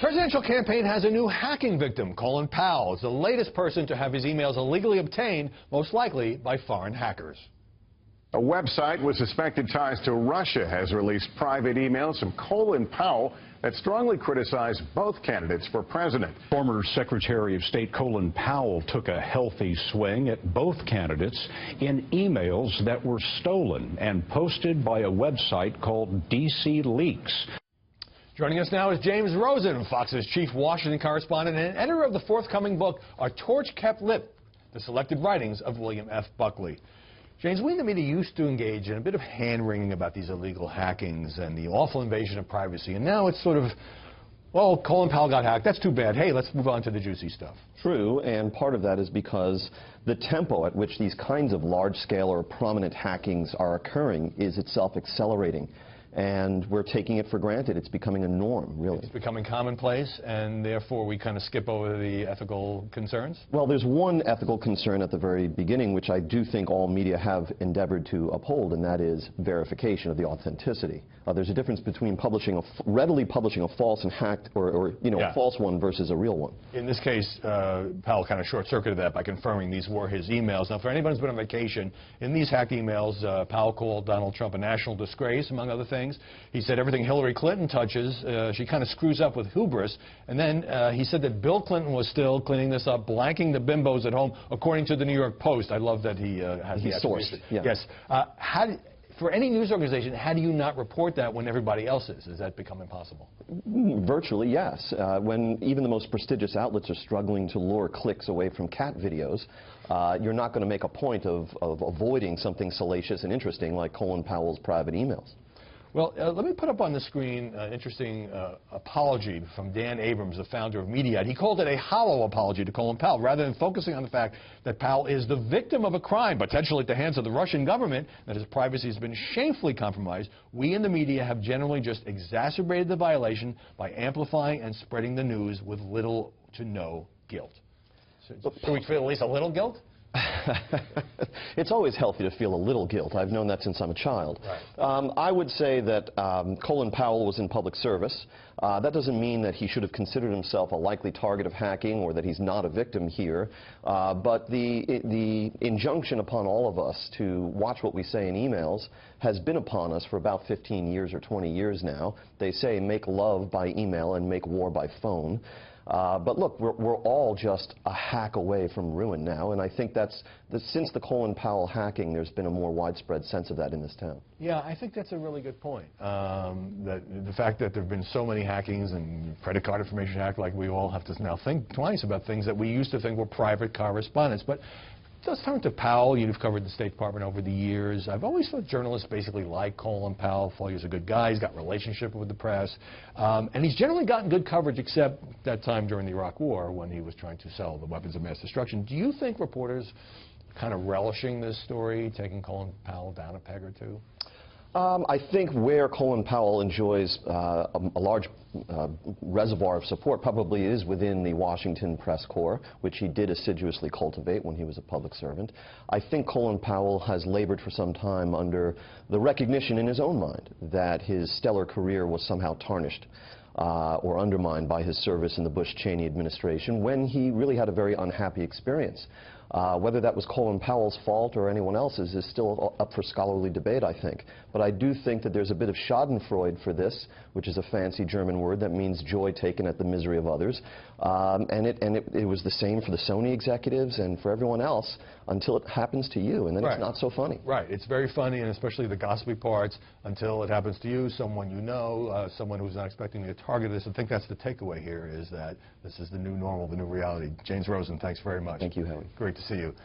Presidential campaign has a new hacking victim. Colin Powell is the latest person to have his emails illegally obtained, most likely by foreign hackers. A website with suspected ties to Russia has released private emails from Colin Powell that strongly criticize both candidates for president. Former Secretary of State Colin Powell took a healthy swing at both candidates in emails that were stolen and posted by a website called DC Leaks. Joining us now is James Rosen, Fox's chief Washington correspondent and editor of the forthcoming book, A Torch Kept Lit, the selected writings of William F. Buckley. James, we in the media used to engage in a bit of hand-wringing about these illegal hackings and the awful invasion of privacy, and now it's sort of, well, Colin Powell got hacked, that's too bad, hey, let's move on to the juicy stuff. True, and part of that is because the tempo at which these kinds of large-scale or prominent hackings are occurring is itself accelerating. And we're taking it for granted. It's becoming a norm, really. It's becoming commonplace, and therefore we kind of skip over the ethical concerns? Well, there's one ethical concern at the very beginning, which I do think all media have endeavored to uphold, and that is verification of the authenticity. There's a difference between readily publishing a false and hacked, a false one versus a real one. In this case, Powell kind of short-circuited that by confirming these were his emails. Now, for anybody who's been on vacation, in these hacked emails, Powell called Donald Trump a national disgrace, among other things. He said everything Hillary Clinton touches, she kind of screws up with hubris. And then he said that Bill Clinton was still cleaning this up, blanking the bimbos at home, according to the New York Post. I love that he has the sourced. Yeah. Yes. For any news organization, how do you not report that when everybody else is? Does that become impossible? Virtually, yes. When even the most prestigious outlets are struggling to lure clicks away from cat videos, you're not going to make a point of avoiding something salacious and interesting like Colin Powell's private emails. Well, let me put up on the screen an interesting apology from Dan Abrams, the founder of Mediaite. He called it a hollow apology to Colin Powell, rather than focusing on the fact that Powell is the victim of a crime, potentially at the hands of the Russian government, that his privacy has been shamefully compromised. We in the media have generally just exacerbated the violation by amplifying and spreading the news with little to no guilt. So we feel at least a little guilt? It's always healthy to feel a little guilt. I've known that since I'm a child. Right. I would say that Colin Powell was in public service. That doesn't mean that he should have considered himself a likely target of hacking or that he's not a victim here. But the injunction upon all of us to watch what we say in emails has been upon us for about 15 years or 20 years now. They say make love by email and make war by phone. But look, we're all just a hack away from ruin now, and I think since the Colin Powell hacking, there's been a more widespread sense of that in this town. Yeah, I think that's a really good point. That the fact that there have been so many hackings and credit card information hacked, like we all have to now think twice about things that we used to think were private correspondence. But let's turn to Powell. You've covered the State Department over the years. I've always thought journalists basically like Colin Powell. Thought he was a good guy. He's got a relationship with the press. And he's generally gotten good coverage, except that time during the Iraq War when he was trying to sell the weapons of mass destruction. Do you think reporters kind of relishing this story, taking Colin Powell down a peg or two? I think where Colin Powell enjoys a large reservoir of support probably is within the Washington press corps, which he did assiduously cultivate when he was a public servant. I think Colin Powell has labored for some time under the recognition in his own mind that his stellar career was somehow tarnished or undermined by his service in the Bush-Cheney administration when he really had a very unhappy experience. Whether that was Colin Powell's fault or anyone else's is still up for scholarly debate, I think. But I do think that there's a bit of schadenfreude for this, which is a fancy German word that means joy taken at the misery of others. And it was the same for the Sony executives and for everyone else until it happens to you, and then it's not so funny. Right. It's very funny, and especially the gossipy parts, until it happens to you, someone you know, someone who's not expecting to get targeted. I think that's the takeaway here, is that this is the new normal, the new reality. James Rosen, thanks very much. Thank you, Howie. Great to see you.